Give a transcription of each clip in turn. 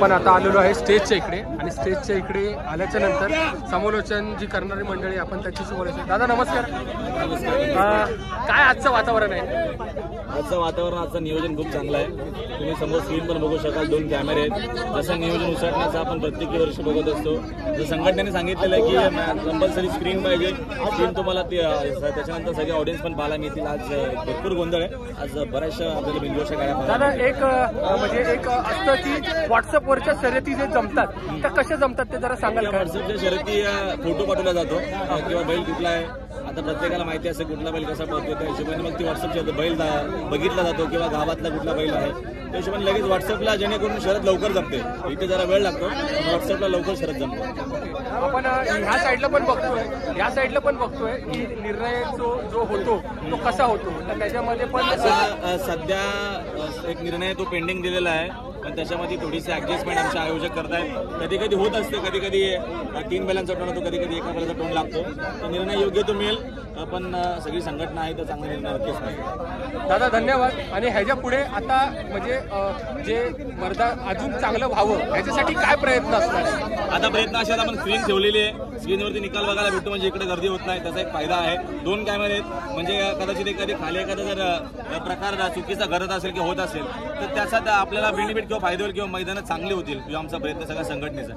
पण आता आलेलो आहे स्टेजच्या इकडे आणि स्टेजच्या इकडे आल्याच्या नंतर समालोचन जी करणारी मंडळी आपण त्याच्याशी बोलायचं. दादा नमस्कार. काय आजचं वातावरण आहे? आजचं वातावरण, आजचं नियोजन खूप चांगलं आहे. तुम्ही समोर स्क्रीन पण बघू शकाल, 2 कॅमेरे आहेत. जसं नियोजन उसळण्याचं आपण प्रत्येक वर्षी बघत असतो. जसं संघटनेने सांगितलेलं आहे की कंपल्सरी स्क्रीन पाहिजे. स्क्रीन तुम्हाला त्याच्यानंतर सगळे ऑडियन्स पण पाहायला मिळतील. आज भरपूर गोंधळ आहे. आज बऱ्याचशा आपल्याला बिंजोशा गाड्या. दादा एक म्हणजे एक असतं की व्हॉट्सअपवरच्या शर्यती जे जमतात त्या कशा जमतात ते जरा सांगाल का? व्हॉट्सअपच्या शर्यती फोटो पाठवला जातो किंवा बैल कुठला आहे आता प्रत्येकाला माहिती असते कुठला बैल कसा पळतो. त्या हिशोबाने मग ती व्हॉट्सअपच्या बैल बघितला जातो किंवा गावातला कुठला बैल आहे त्या हिशोबाने लगेच व्हॉट्सअपला, जेणेकरून शर्यत लवकर जमते. इथे जरा वेळ लागतो, व्हॉट्सअपला लवकर शर्यत जमते. आपण ह्या साईडला पण बघतोय, या साईडला पण बघतोय की निर्णय जो होतो तो कसा होतो. तर त्याच्यामध्ये पण सध्या एक निर्णय तो पेंडिंग दिलेला आहे, पण त्याच्यामध्ये थोडीशी ऍडजस्टमेंट आमचे आयोजक करतायत. कधी कधी होत असते, कधी कधी 3 बैलांचा टोन होतो, कधी कधी एका बैलाचा टोन लागतो. तो निर्णय योग्य तो मिळेल, पण सगळी संघटना आहे तर चांगला निर्णय नक्कीच नाही. दादा धन्यवाद. आणि ह्याच्या पुढे आता म्हणजे जे मर्दा अजून चांगलं व्हावं ह्याच्यासाठी काय प्रयत्न असणार? आता प्रयत्न असे आपण स्क्रीन ठेवलेली आहे, स्क्रीनवरती निकाल बघायला भेटतो, म्हणजे इकडे गर्दी होत नाही. त्याचा एक फायदा आहे. 2 कॅमेरे आहेत, म्हणजे कदाचित एखादी खाली एखादा जर प्रकार चुकीचा घडत असेल किंवा होत असेल तर त्याचा आपल्याला बेनिफिट किंवा फायदा होईल किंवा मैदानात चांगले होतील किंवा आमचा प्रयत्न सगळ्या संघटनेचा.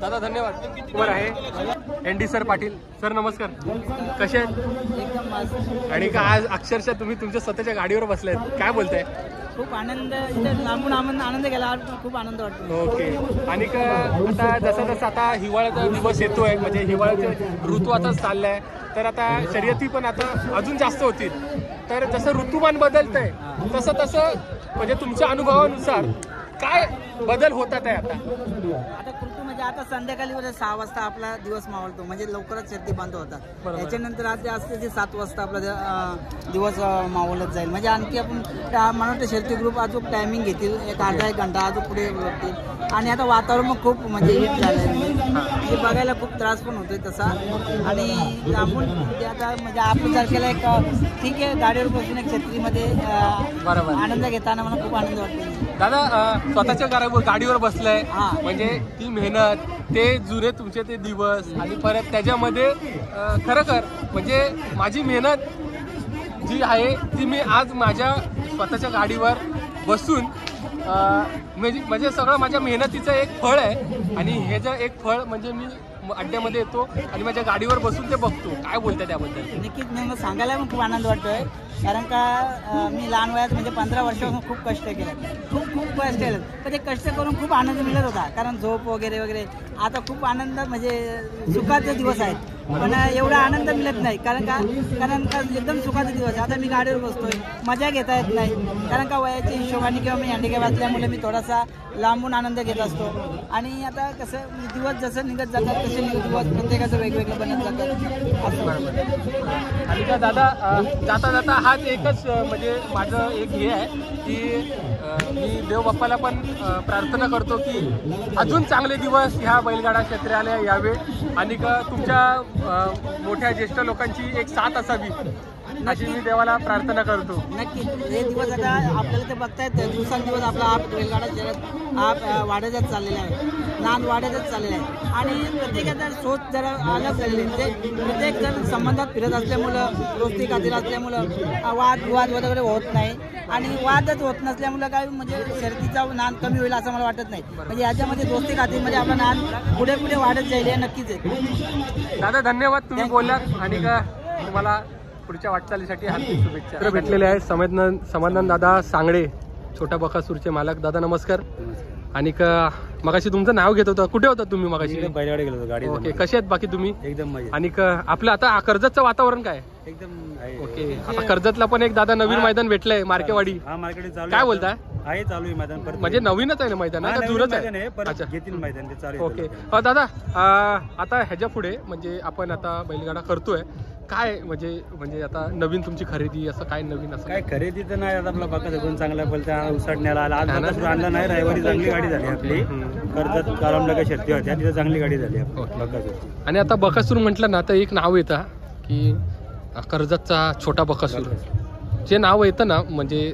दादा धन्यवाद. वर आहे एनडी सर पाटील. सर नमस्कार, कसे आहेत? आणि का आज अक्षरशः तुम्ही तुमच्या स्वतःच्या गाडीवर बसलायत, काय बोलताय? खूप आनंद, लांबून आनंद गेला, खूप आनंद वाटतो. ओके. आणि आता जसं जसं आता हिवाळ्याचा दिवस येतोय, म्हणजे हिवाळ्याचे ऋतू आता चाललाय, तर आता शर्यती पण आता अजून जास्त होतील. तर जसं ऋतुमान बदलतंय तसं तसं म्हणजे तुमच्या अनुभवानुसार काय बदल होतात आहे आता? कृती म्हणजे आता संध्याकाळी 6 वाजता आपला दिवस मावळतो, म्हणजे लवकरच शर्यती बंद होतात. त्याच्यानंतर आज जे असते ते 7 वाजता आपला दिवस मावळत जाईल. म्हणजे आणखी आपण मला वाटतं शर्यती ग्रुप अजून टायमिंग घेतील, एक अर्धा 1 घंटा अजून पुढे बघतील. आणि आता वातावरण मग खूप म्हणजे हिट झालं आहे, म्हणजे बघायला खूप त्रास पण होतोय तसा. आणि आपण आता म्हणजे आपण सारख्याला एक ठीक आहे गाडीवर बसून एक छत्रीमध्ये आनंद घेताना मला खूप आनंद वाटतो. दादा स्वतःच्या गाडीवर बसलाय, म्हणजे ती मेहनत, ते जुने तुमचे ते दिवस, आणि परत त्याच्यामध्ये खरोखर म्हणजे माझी मेहनत जी आहे ती मी आज माझ्या स्वतःच्या गाडीवर बसून म्हणजे सगळं माझ्या मेहनतीचं एक फळ आहे. आणि हे जर एक फळ म्हणजे मी अड्ड्यामध्ये येतो आणि माझ्या गाडीवर बसून ते बघतो. काय बोलताय त्याबद्दल? नक्कीच मला सांगायला पण खूप आनंद वाटतोय, कारण का मी लहान वयात म्हणजे 15 वर्षापासून खूप कष्ट केले, खूप कष्ट केलं. पण ते कष्ट करून खूप आनंद मिळत होता, कारण झोप वगैरे. आता खूप आनंद म्हणजे सुखाचे दिवस आहेत, पण एवढा आनंद मिळत नाही, कारण का एकदम सुखाचे दिवस. आता मी गाडीवर बसतोय, मजा घेता येत नाही, कारण का वयाच्या हिशोबाने किंवा मी हँडिकॅप असल्यामुळे मी थोडासा लांबून आनंद घेत असतो. आणि आता कसं दिवस जसं निघत जातात तसे दिवस प्रत्येकाचं वेगवेगळं बनत जातात असं. आणि का दादा जाता जाता हाच एकच म्हणजे माझं एक हे आहे की मी देव बाप्पाला पण प्रार्थना करतो की अजून चांगले दिवस ह्या बैलगाडा क्षेत्राला यावे, आणि तुमच्या मोठ्या ज्येष्ठ लोकांची एक साथ असावी अशी मी देवाला प्रार्थना करतो. नक्की हे दिवस आता आपल्याला ते बघतायत, दिवसांदिवस आपला हा बैलगाडा शर्यत हा वाढतच चाललेला आहे, नाद वाढतच चाललेला आहे. आणि प्रत्येकाचा सोच जरा अलग झालेली आहे, म्हणजे प्रत्येक जण संबंधात फिरत असल्यामुळं, दोस्ती खातीर असल्यामुळं वाद वगैरे होत नाही. आणि वादच होत नसल्यामुळं काय म्हणजे शर्यतीचा नाद कमी होईल असं मला वाटत नाही. म्हणजे याच्यामध्ये दोस्ती खातीर म्हणजे आपला नाद पुढे वाढत जाईल, हे नक्कीच आहे. दादा धन्यवाद, तुम्ही बोललात. आणि तुम्हाला पुढच्या वाटचालीसाठी हार्दिक शुभेच्छा. भेटलेले आहेत समाधान दादा सांगडे, छोटा बकासूरचे मालक. दादा नमस्कार. आणि मगाशी तुमचं नाव घेत होतं, कुठे होता तुम्ही मगाशी? बैलगाडी गेलो होतो गाडी. ओके, कसे आहेत बाकी तुम्ही? एकदम मजा. आणि आपलं आता कर्जतचं वातावरण काय? एकदम ओके. आता कर्जतला पण एक दादा नवीन मैदान भेटलंय, मार्केवाडी. काय बोलताय? आहे चालू आहे मैदान, म्हणजे नवीनच आहे ना मैदान? आता दूरच आहे. अच्छा, घेतील मैदान ते चालू. ओके. दादा आता ह्याच्या पुढे म्हणजे आपण आता बैलगाडा करतोय, काय म्हणजे आता नवीन तुमची खरेदी असं काय नवीन असं काय खरेदी तर नाही, आता आपला बकासूर पण चांगला बोलता उसाडण्याला आला. आज बकासूर आणला नाही, रविवारी चांगली गाडी झाली आपली. कर्जत कालमला काही शर्ती होत्या तिथं चांगली गाडी झाली आपली बकासूरची. आणि आता बकासूर म्हटलं ना तर एक नाव येतं की कर्जतचा छोटा बकासूर. जे नाव येतं ना म्हणजे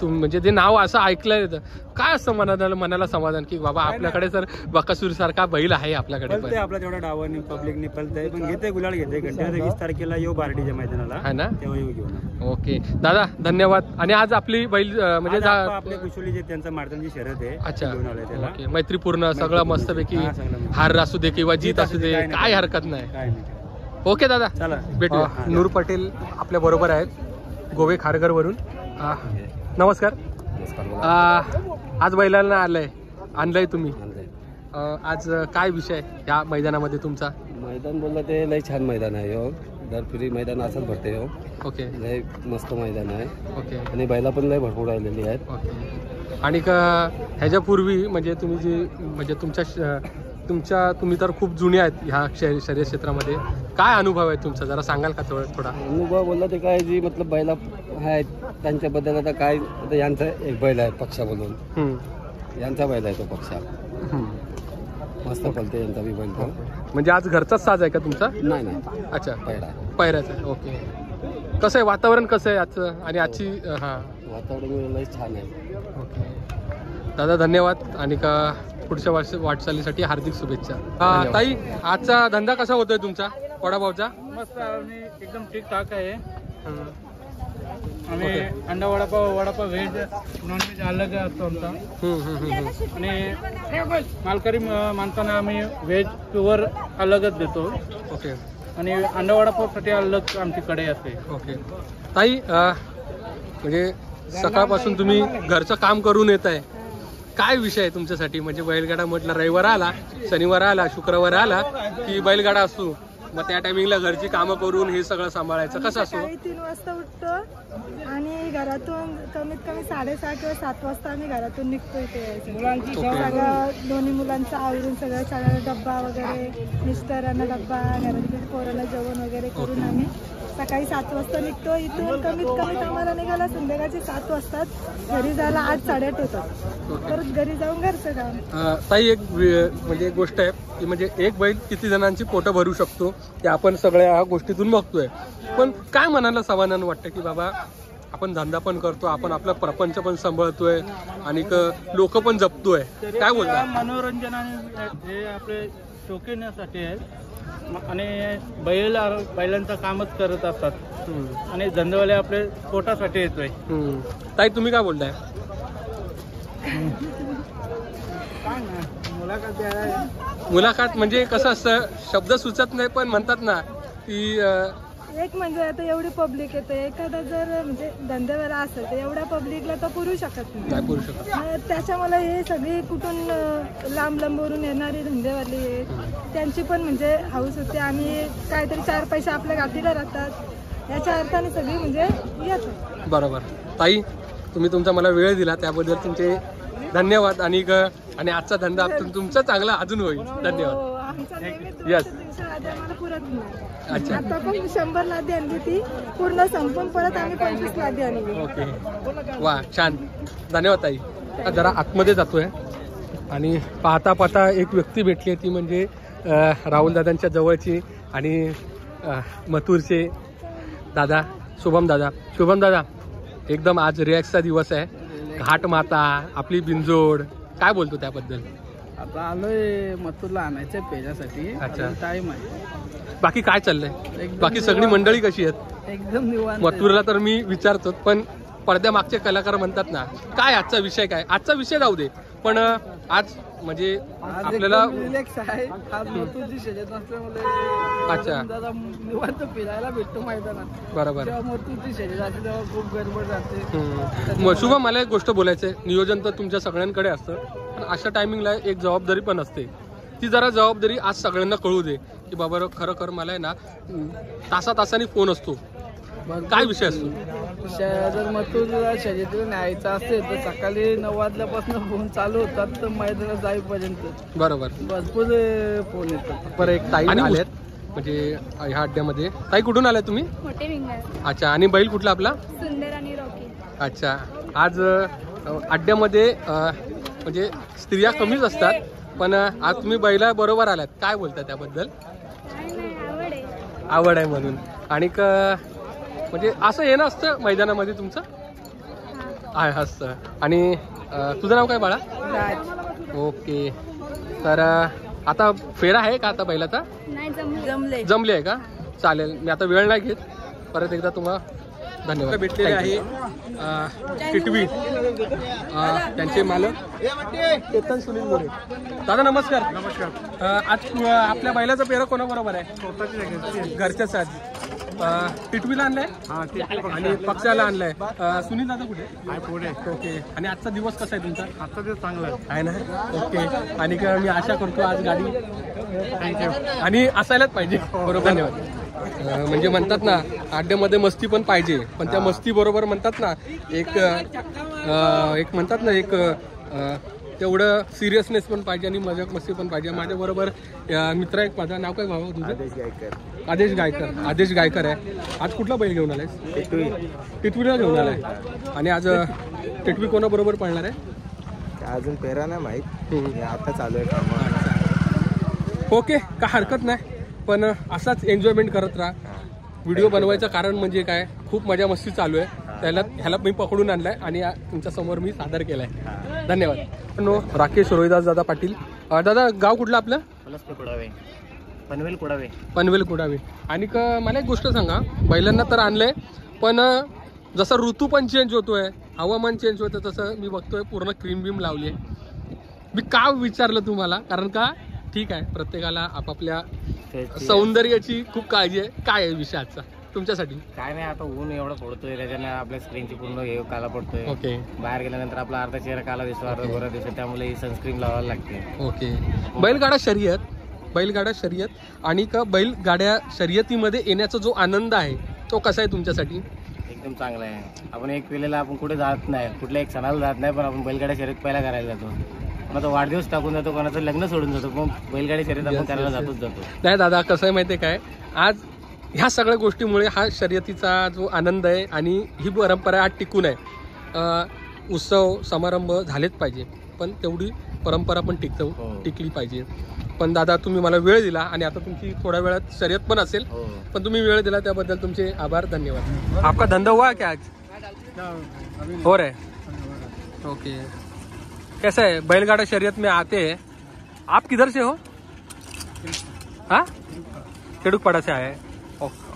म्हणजे जे नाव असं ऐकलं येतं, काय असतं मनाला समाधान की बाबा आपल्याकडे सर बकासूर सारखा बैल आहे आपल्याकडे. पलते आपला तेवढा डावानी पब्लिकनी पलतंय, पण घेते गुलाल घेते. घंटे 20 तारखेला येऊ बार्डीच्या मैदानाला आहे ना. तेव्हा येऊ घेऊन. ओके दादा धन्यवाद. आणि आज आपली बैल म्हणजे आपल्या कुशोली जे त्यांचा मारतांची शर्यत आहे. अच्छा घेऊन आलोय त्याला. ओके मैत्रीपूर्ण सगळं मस्तपैकी. हार असू दे किंवा जीत असू दे काय हरकत नाही. काय नाही. ओके दादा चला भेटू. नूर पटेल आपल्या बरोबर आहेत गोवे खारघरवरून. नमस्कार. आज बैलांना आणलंय तुम्ही. आज काय विषय या मैदानामध्ये तुमचा? मैदान बोललं ते लय छान मैदान आहे हो. दर फ्री मैदान असंच भरते हो. ओके लय मस्त मैदान आहे. ओके आणि बैला पण लय भरपूर राहिलेली आहेत. ओके. आणि ह्याच्यापूर्वी म्हणजे तुम्ही जी म्हणजे तुम्ही तर खूप जुने आहेत ह्या शर्यत क्षेत्रामध्ये. काय अनुभव आहे तुमचा जरा सांगाल का थोडा? अनुभव बोलला ते काय जी मतलब बैला आहेत त्यांच्याबद्दल आता काय, आता यांचा एक बैल आहे पक्षा बोलून. यांचा बैल आहे तो पक्षा. मस्त पलते यांचा बी बैल. म्हणजे आज घरचाच साज आहे का तुमचा? नाही अच्छा पैडा पैराचा आहे. ओके. कसं आहे वातावरण कसं आहे आजचं आणि आजची? हां वातावरण लय छान आहे. ओके दादा धन्यवाद. आणि पुढच्या वाटचालीसाठी हार्दिक शुभेच्छा. ताई आजचा धंदा कसा होतोय तुमचा वडापावचा? मस्त आणि एकदम ठीकठाक आहे. आम्ही अंडा वडापाव व्हेज नॉनव्हेज अलग असतो आमचा. आणि मालकरी माणसांना आम्ही व्हेज प्युअर अलगच देतो. ओके. आणि अंडा वडापावसाठी अलग आमच्याकडे असते. ओके. ताई म्हणजे सकाळपासून तुम्ही घरचं काम करून येत आहे, काय विषय आहे तुमच्यासाठी? म्हणजे बैलगाडा म्हटलं रविवार आला, शनिवार आला, शुक्रवार आला की बैलगाडा असतो, मग त्या टायमिंगला घरची कामं करून हे सगळं सांभाळायचं कसं असतो? 3 वाजता उठतो आणि घरातून कमीत कमी 6:30 किंवा 7 वाजता आम्ही घरातून निघतो इथे. सगळं दोन्ही मुलांचं आवरून सगळं डब्बा वगैरे, मिस्टरांना डब्बा, घरातील पोराला जेवण वगैरे करून आम्ही सकाळी 7 वाजता निघतो इथून. कमीत कमी आम्हाला निघाला संध्याकाळचे 7 वाजतात. घरी जायला 8-8:30 होतात. परत घरी जाऊन घरचं काम. ताई म्हणजे एक गोष्ट आहे की म्हणजे एक बैल किती जणांची पोटं भरू शकतो ते आपण सगळ्या गोष्टीतून बघतोय. पण काय मनाला समाधान वाटतं की बाबा आपण धंदा पण करतो, आपण आपला प्रपंच पण सांभाळतोय आणि लोक पण जपतोय. काय बोलता? मनोरंजनाने हे आपले शौकीनासाठी आहे आणि बैलांचं कामच करत असतात आणि धंदेवाले आपले पोटासाठी येतोय. ताई तुम्ही काय बोलताय? मुलाखत म्हणजे कसं असतं शब्द सुचत नाही, पण म्हणतात ना की एक म्हणजे आता एवढी पब्लिक येते, एखादा जर म्हणजे धंदेवाला असेल तर एवढ्या पब्लिकला तर पुरू शकत नाही. त्याच्यामुळे हे सगळी कुठून लांब लांबवरून येणारी धंदेवाली आहेत त्यांची पण म्हणजे हाऊस होते. आम्ही काहीतरी 4 पैसे आपल्या गाठीला राहतात याच्या अर्थाने सगळी म्हणजे येतात. बरोबर. ताई तुम्ही तुमचा मला वेळ दिला त्याबद्दल तुमचे धन्यवाद. आणि आजचा धंदा तुमचा चांगला अजून होईल. धन्यवाद. यस. अच्छा. आता पण 100 लादी आणली ती पूर्ण संपून परत आम्ही 25 लादी आणली. ओके वा छान. धन्यवाद ताई. जरा आतमध्ये जातोय आणि पाहता एक व्यक्ती भेटली ती म्हणजे राहुल दादांच्या जवळची आणि मथुरचे दादा शुभम दादा एकदम आज रिलॅक्सचा दिवस आहे. घाट माता आपली बिंजोड काय बोलतो त्याबद्दल? आता आलोय मथुरला आणायचं पेजासाठी. अच्छा. टाइम आहे. बाकी काय चाललंय? बाकी सगळी मंडळी कशी आहेत? एकदम निवांत. मथुरला तर मी विचारतो, पण पडद्यामागचे कलाकार म्हणतात ना काय आजचा विषय काय? आजचा विषय जाऊ दे, पण आज म्हणजे आपल्याला रिलॅक्स आहे. आज मथुरची शर्यत असल्यामुळे अच्छा जरा निवांत फिरायला भेटतो मैदानात. बरोबर. जेव्हा मथुरची शर्यत असते तेव्हा खूप गडबड राहते. शुभम मला एक गोष्ट बोलायचं आहे. नियोजन तर तुमच्या सगळ्यांकडे असतं, पण अशा टायमिंगला एक जबाबदारी पण असते. ती जरा जबाबदारी आज सगळ्यांना कळू दे की बाबा खरं मला आहे ना तासातासाने फोन असतो. काय विषय असतो? जर मथुरला शर्यतीला न्यायचं असेल तर सकाळी 9 वाजल्यापासून फोन चालू होतात तर मैदानात जाईपर्यंत बरोबर भरपूर फोन येतात. बरं एक ताई आलेत म्हणजे ह्या अड्ड्यामध्ये. ताई कुठून आलाय तुम्ही? मोठे विंगर अच्छा, आणि बैल कुठला आपला? सुंदर आणि रॉकी. अच्छा, आज अड्ड्यामध्ये म्हणजे स्त्रिया कमीच असतात, पण आज तुम्ही बैला बरोबर आलात, काय बोलता त्याबद्दल? आवड आहे. आवड आहे म्हणून. आणि म्हणजे असं येणं असतं मैदानामध्ये तुमचं? आहे असतं. आणि तुझं नाव काय बाळा? ओके. तर आता फेरा आहे का आता बैलाचा? नाही जमले. जमले आहे का? चालेल, मी आता वेळ नाही घेत. परत एकदा तुम्हाला धन्यवाद. भेटलेले आहे टिटवी, त्यांचे मालक केतन सुनील मोरे. दादा नमस्कार. नमस्कार. आज आपल्या बैलाचा पेरा कोणाबरोबर आहे? घरच्याच आज. टिटवीला आणलाय आणि पक्षाला आणलाय. सुनील दादा कुठे? ओके. आणि आजचा दिवस कसा आहे तुमचा? आजचा दिवस चांगला आहे ना? ओके. आणि मी आशा करतो आज गाडी थँक्यू आणि असायलाच पाहिजे. बरोबर. धन्यवाद. म्हणजे म्हणतात ना अड्ड्यामध्ये मस्ती पण पाहिजे, पण त्या मस्ती बरोबर म्हणतात ना एक म्हणतात ना एक तेवढं सिरियसनेस पण पाहिजे आणि मजाक मस्ती पण पाहिजे. माझ्या बरोबर मित्र एक, माझं नाव काय भाऊ तुझं? आदेश गायकर. आदेश गायकर आहे. आज कुठला बैल घेऊन आलाय? टिटवीला घेऊन आलाय. आणि आज टिटवी कोणाबरोबर पळणार आहे? अजून पेरा नाही माहित, आता चालू आहे. ओके, का हरकत नाही, पण असाच एन्जॉयमेंट करत राहा. व्हिडिओ बनवायचं कारण म्हणजे काय, खूप मजा मस्ती चालू आहे. ह्याला मी पकडून आणलाय आणि तुमच्या समोर मी सादर केलाय. धन्यवाद. राकेश रोहिदास दादा पाटील. दादा गाव कुठलं आपलं? पनवेल कुडावे. पनवेल कुडावे. आणि मला एक गोष्ट सांगा, बैलांना तर आणलंय, पण जसं ऋतू पण चेंज होतोय, हवामान चेंज होतं, तसं मी बघतोय पूर्ण क्रीम बीम लावली आहे. मी का विचारलं तुम्हाला, कारण का ठीक आहे, प्रत्येकाला आपापल्या सौंदर्याची खूप काळजी आहे. काय आहे विषय आजचा तुमच्यासाठी? काय नाही, आता ऊन एवढं पडतोय, त्याच्यानं आपल्या स्क्रीनची पूर्ण हे काला पडतोय. ओके. बाहेर गेल्यानंतर आपला अर्धा चेहरा काला दिसतो, अर्धा गोरा दिसतो, त्यामुळे सनस्क्रीन लावायला लागते. ओके. बैलगाडा शर्यत आणि बैलगाड्या शर्यतीमध्ये येण्याचा जो आनंद आहे तो कसा आहे तुमच्यासाठी? एकदम चांगला आहे. आपण एक वेळेला आपण कुठे जात नाही, कुठल्या एक सणाला जात नाही, पण आपण बैलगाड्या शर्यत पहिला करायला जातो. मग तो वाढदिवस टाकून जातो, कोणाचं लग्न सोडून जातो, पण बैलगाडी शर्यत आपण करायला जातोच जातो. नाही दादा, कसं आहे माहिती आहे काय, आज ह्या सगळ्या गोष्टीमुळे हा शर्यतीचा जो आनंद आहे आणि ही परंपरा आज टिकून आहे. उत्सव समारंभ झालेच पाहिजे, पण तेवढी परंपरा पण टिकली पाहिजे. पण दादा तुम्ही मला वेळ दिला आणि आता तुमची थोड्या वेळात शर्यत पण असेल, पण तुम्ही वेळ दिला त्याबद्दल तुमचे आभार. धन्यवाद. आपका धंधा हुआ क्या आज? हो रहा है. ओके. कैसा है बैलगाड़ा शर्यत में आते हैं? आप किधर से हो? हाँ, केडुकपाड़ा से आए.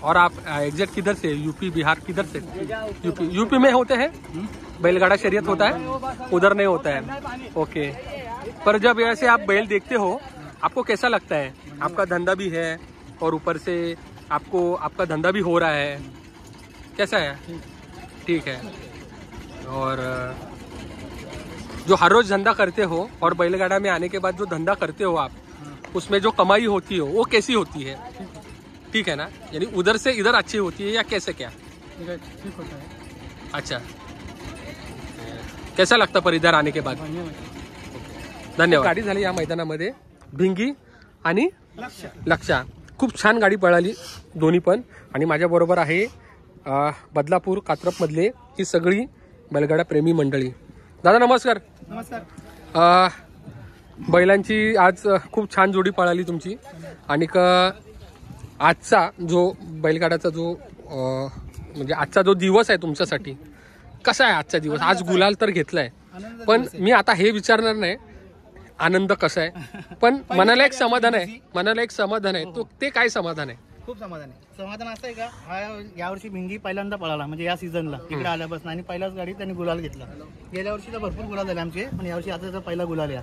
और आप एग्जैक्ट किधर से? यूपी बिहार किधर से? यूपी में होते हैं बैलगाड़ा शर्यत होता है, उधर नहीं होता है. ओके. पर जब ऐसे आप बैल देखते हो आपको कैसा लगता है? आपका धंधा भी है और ऊपर से आपका धंधा भी हो रहा है, कैसा है? ठीक है. और जो हर रोज धंधा करते हो और बैलगाड़ा में आने के बाद जो धंधा करते हो आप, उसमें जो कमाई होती हो वो कैसी होती है? ठीक है ना, यानी उधर से इधर अच्छी होती है या कैसे क्या? ठीक होता है. अच्छा, कैसा लगता पर इधर आने के बाद? धन्यवाद. गाडी झाली या मैदानामध्ये भिंगी आणि लक्षा. खूप छान गाडी पळाली दोन्ही पण. आणि माझ्या बरोबर आहे बदलापूर कात्रप मधले ही सगळी बैलगाडा प्रेमी मंडळी. दादा नमस्कार. नमस्कार. बैलांची आज खूप छान जोडी पळाली तुमची. आणि आजचा जो बैलगाडाचा जो म्हणजे आजचा जो दिवस आहे तुमच्यासाठी कसा आहे आजचा दिवस? आज गुलाल तर घेतलाय, पण मी आता हे विचारणार नाही आनंद कसा आहे, पण मनाला एक समाधान आहे. तो ते काय समाधान आहे? खूप समाधान आहे. समाधान असं आहे का, हा यावर्षी भिंगी पहिल्यांदा पळाला, म्हणजे या सीझनला इकडे आल्यापासून, आणि पहिल्याच गाडी त्यांनी गुलाल घेतला. गेल्या वर्षी तर भरपूर गुलाल झाले आमचे, पण यावर्षी आता पहिला गुलाल या.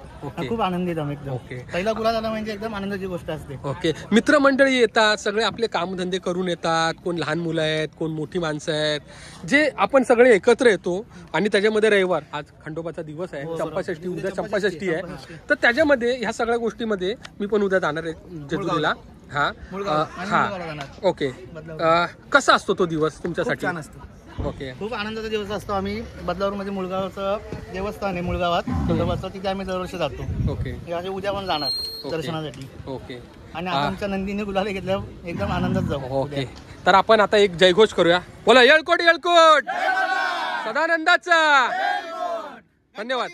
खूप आनंदित आम्ही एकदम. पहिला गुलाल झाला म्हणजे एकदम आनंदाची गोष्ट असते. ओके. मित्रमंडळी येतात, सगळे आपले कामधंदे करून येतात, कोण लहान मुलं आहेत, कोण मोठी माणसं आहेत, जे आपण सगळे एकत्र येतो. आणि त्याच्यामध्ये रविवार, आज खंडोबाचा दिवस आहे, चंपाषष्ठी, उद्या चंपाषष्ठी आहे, तर त्याच्यामध्ये ह्या सगळ्या गोष्टीमध्ये मी पण उद्या जाणार आहे जेजुरीला. हा. ओके. कसा असतो तो दिवस तुमच्यासाठी? छान असतो. ओके खूप आनंदाचा दिवस असतो. आम्ही बदलापूरमध्ये मुळगावचं देवस्थान आहे मुळगावात खंडोबाचं, तिथे आम्ही दरवर्षी जातो. ओके हे असे उद्या पण जाणार दर्शनासाठी. ओके आणि आता आमच्या नंदीने गुलाले घेतल्या, एकदम आनंदात जाऊ. ओके तर आपण आता एक जयघोष करूया. बोला येळकोट येळकोट सदानंदाचा. धन्यवाद.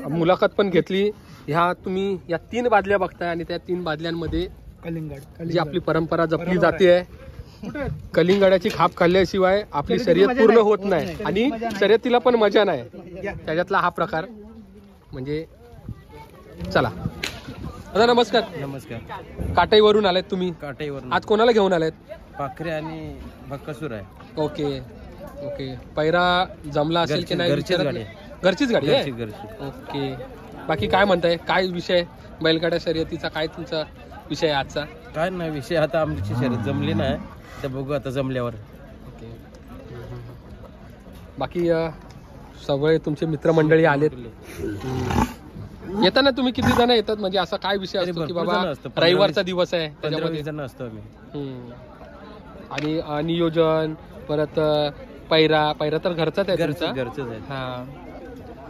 मुलाखत पण घेतली. ह्या तुम्ही या 3 बादल्या बघताय आणि त्या 3 बादल्यांमध्ये कलिंगड जी आपली परंपरा जपली जाते. कलिंगडाची खाप खाल्ल्याशिवाय आपली शर्यत पूर्ण होत नाही आणि शर्यतीला पण मजा नाही. त्याच्यातला हा प्रकार म्हणजे चला. दादा नमस्कार. नमस्कार. काटाईवरून आलेत तुम्ही. काटाईवरून आज कोणाला घेऊन आलेत? पाखरे आणि भक्कासूर आहे. Okay okay. पैरा जमला असेल की नाही? घरचीच गाडी घरचीच गाडी आहे. घरची. ओके. बाकी काय म्हणताय? काय विषय बैलगाड्या शर्यतीचा काय तुमचा विषय आहे आजचा? काय नाही विषय, आता आमची शर्यत जमली नाही, तर बघू आता जमल्यावर. ओके. बाकी सगळे तुमचे मित्रमंडळी आलेत. येताना तुम्ही किती जण येतात? म्हणजे असा काय विषय असतो की बाबा रविवारचा दिवस आहे त्याच्यामध्ये जण असतो आम्ही. आणि नियोजन परत पैरा तर घरचाच आहे तुमचा? घरचंच आहे. हा.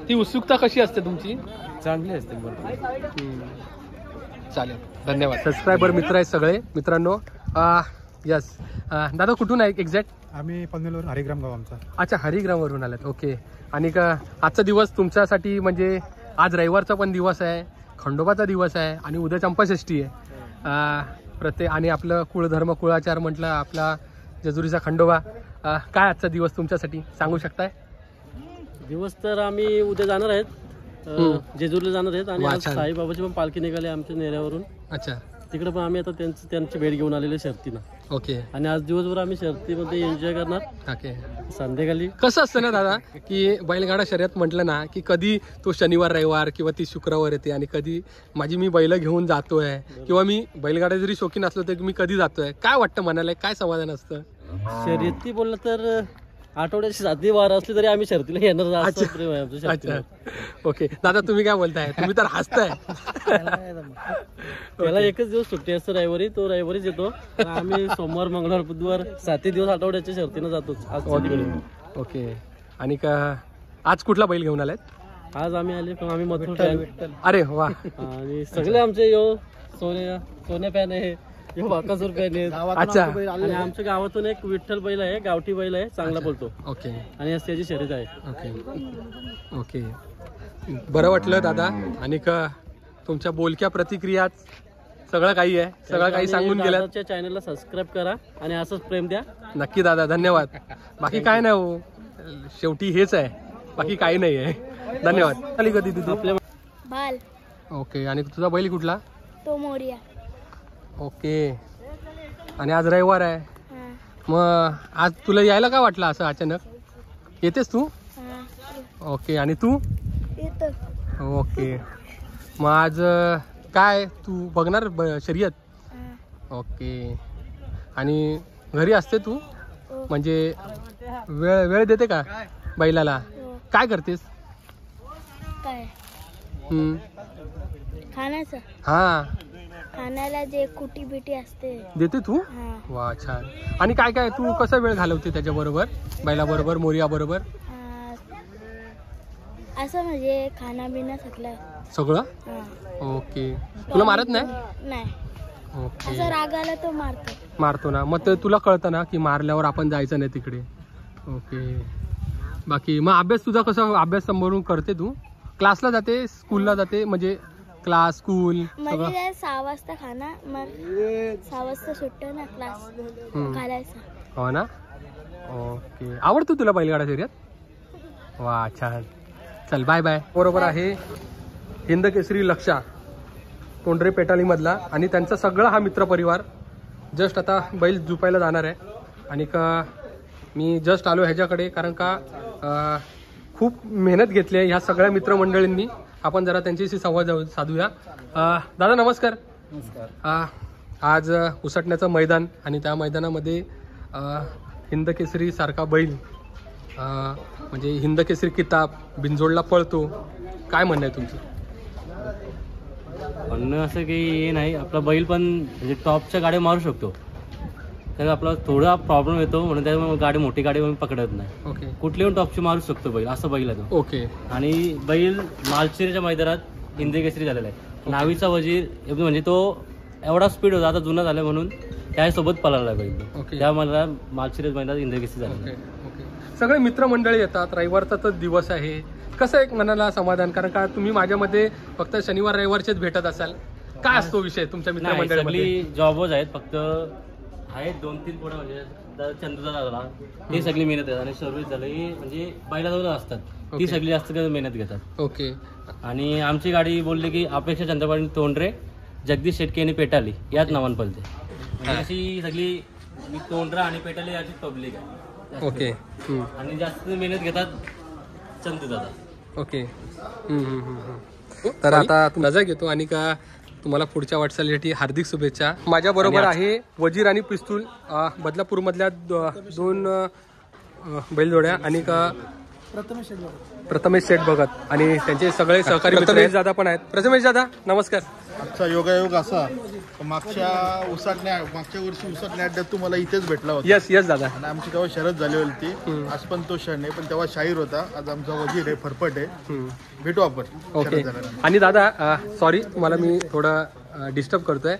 ती उत्सुकता कशी असते तुमची? चांगली असते भरपूर. चालेल धन्यवाद. सबस्क्रायबर मित्र आहेत सगळे मित्रांनो. यस दादा कुठून आहे एक्झॅक्ट? आम्ही पनवेलवरून, हरिग्राम गाव आमचा. अच्छा हरिग्रामवरून आलात. ओके. आणि आजचा दिवस तुमच्यासाठी म्हणजे आज रविवारचा पण दिवस आहे, खंडोबाचा दिवस आहे आणि उद्या चंपाषष्ठी आहे. आणि आपलं कुळधर्म कुळाचार म्हटलं आपला जेजुरीचा खंडोबा. काय आजचा दिवस तुमच्यासाठी सांगू शकताय? दिवस तर आम्ही उद्या जाणार आहेत, जेजुरीला जाणार आहेत आणि आज साईबाबाची पण पालखी निघाली आमच्या नेऱ्यावरून. अच्छा. तिकडे पण आम्ही आता त्यांची भेट घेऊन आलेले शर्तीनं. ओके. आणि आज दिवसभर आम्ही शर्तीमध्ये एन्जॉय करणार. ओके. संध्याकाळी कसं असतं ना दादा की बैलगाडा शर्यत म्हटलं ना की कधी तो शनिवार रविवार किंवा ती शुक्रवार येते आणि कधी माझी मी बैल घेऊन जातोय किंवा मी बैलगाडा जरी शौकीन असलो तरी मी कधी जातोय. काय वाटतं मनाला? काय समाधान असतं? शर्यती बोललं तर आठवड्याची 7 वार असली तरी आम्ही शर्तीला येणार. अच्छा. ओके. दादा तुम्ही काय बोलताय? तुम्ही तर हसताय. त्याला एकच दिवस सुट्टी असते रविवारी, तो रविवारीच येतो. आम्ही सोमवार मंगळवार बुधवार 7 दिवस आठवड्याच्या शर्तीनं जातोच. ओके. आणि आज कुठला बैल घेऊन आलाय? आज आम्ही मथुर फॅन. अरे वा. आणि सगळे आमचे सोन्या फॅन आहे, बाकासूर फॅन आहे. अच्छा. आणि आमच्या गावातून एक विठ्ठल बैल आहे, गावठी बैल आहे, चांगला बोलतो. ओके. आणि त्याची शर्यत आहे. Okay okay. बरं वाटलं दादा. आणि तुमच्या बोलक्या प्रतिक्रियात सगळं काही आहे, सगळं काही सांगून गेलं. चॅनलला सबस्क्राईब करा आणि असंच प्रेम द्या. नक्की दादा धन्यवाद. बाकी काय नाही हो, शेवटी हेच आहे, बाकी काही नाही आहे. धन्यवाद. आली कधी तू? बाल. ओके. आणि तुझा बैल कुठला? तो मोरिया. ओके. आणि आज रविवार आहे, मग आज तुला यायला काय वाटलं असं अचानक? येतेस तू? ओके. आणि तू? ओके. मग आज काय तू बघणार शर्यत? ओके. आणि घरी असते तू? म्हणजे वेळ देते का बैलाला? काय करतेस? काय? खाण्याचं? हा. खाण्याला जे कुटी बिटी असते देते तू? वा छान. आणि काय काय तू कसा वेळ घालवते त्याच्या बरोबर, बैला बरोबर, मोरिया बरोबर? असं म्हणजे खाना बिना सगळं. ओके. तुला मारत नाही? नाही. ओके. असं रागाला तो मारतो ना, मग ते तुला कळतं ना की मारल्यावर आपण जायचं नाही तिकडे. ओके. बाकी मग अभ्यास तुझा कसा अभ्यास सांभाळून करते तू? क्लासला जाते, स्कूलला जाते? म्हणजे क्लास स्कूल म्हणजे 6 वाजता खाना, मग 6 वाजता सुटतो ना क्लास घालायचा. हो ना. ओके. आवडतो तुला बैलगाडा शर्यत? वा छान. चल बाय बाय. बरोबर आहे हिंद केसरी लक्षा तोंडरे पेटाली मधला आणि त्यांचा सगळा हा मित्रपरिवार जस्ट आता बैल झुपायला जाणार आहे. आणि मी जस्ट आलो ह्याच्याकडे कारण का खूप मेहनत घेतली आहे ह्या सगळ्या मित्रमंडळींनी. आपण जरा त्यांच्याशी संवाद साधूया. दादा नमस्कार. नमस्कार. आज उसटण्याचं मैदान आणि त्या मैदानामध्ये हिंद केसरी सारखा बैल म्हणजे हिंद केसरी किताब बिनजोडला पळतो. काय म्हणणं आहे तुमचं? म्हणणं असं काही हे नाही, आपला बैल पण म्हणजे टॉपच्या गाड्या मारू शकतो. तर आपला थोडा प्रॉब्लेम येतो म्हणून त्यामुळे गाडी मोठी गाडी आम्ही पकडत नाही. ओके कुठलीही टॉपची मारू शकतो बैल, असं बैल आहे तो. ओके. आणि बैल मालशिरच्या मैदानात हिंदकेसरी झालेला आहे. नावीचा वजीर एकदम म्हणजे तो एवढा स्पीड होता, आता जुना झाला म्हणून त्यासोबत पळाला बैल. ओके. त्या मला मालशिरज मैदानात हिंदकेसरी झालेला. Okay okay. सगळे मित्रमंडळी येतात, रविवारचा तर दिवस आहे, कसं एक मनाला समाधान, कारण का तुम्ही माझ्यामध्ये फक्त शनिवार रविवारचेच भेटत असाल. काय असतो विषय तुमच्या मित्रमंडळीमध्ये? सगळी जॉबच आहेत, फक्त आहेत 2-3 पुढे म्हणजे चंद्रचा झाला ते सगळी मेहनत आहेत आणि सर्व्हिस झालं म्हणजे बैलाजवळ असतात ती सगळी जास्त मेहनत घेतात. ओके. आणि आमची गाडी बोलली की अपेक्षा चंद्रपाणी तोंडरे जगदीश शेटके आणि पेटाली याच नावानं पळते. अशी सगळी तोंडरा आणि पेटाली याची पब्लिक आहे. ओके. आणि जास्त मेहनत घेतात चंदू दादा. ओके. तर आता नजर घेतो आणि का तुम्हाला पुढच्या वाटचालीसाठी हार्दिक शुभेच्छा. माझ्या बरोबर आहे वजीर आणि पिस्तूल, बदलापूर मधल्या 2 बैलजोड्या आणि का प्रथमेश शेठ भगत आणि त्यांचे सगळे सहकारी प्रथमेश दादा पण आहेत. प्रथमेश दादा नमस्कार. आजचा योगायोग असा, मागच्या वर्षी उसटण्या अड्ड्यात तुम्हाला इथेच भेटला होता. यस यस दादा. आणि आमची तेव्हा शरद झाली होती. आज पण तो क्षण आहे, पण तेव्हा शाहीर होता. आज आमचा वजीर आहे, फरफट आहे. भेटू आपण. ओके. आणि दादा सॉरी तुम्हाला मी थोडं डिस्टर्ब करतोय.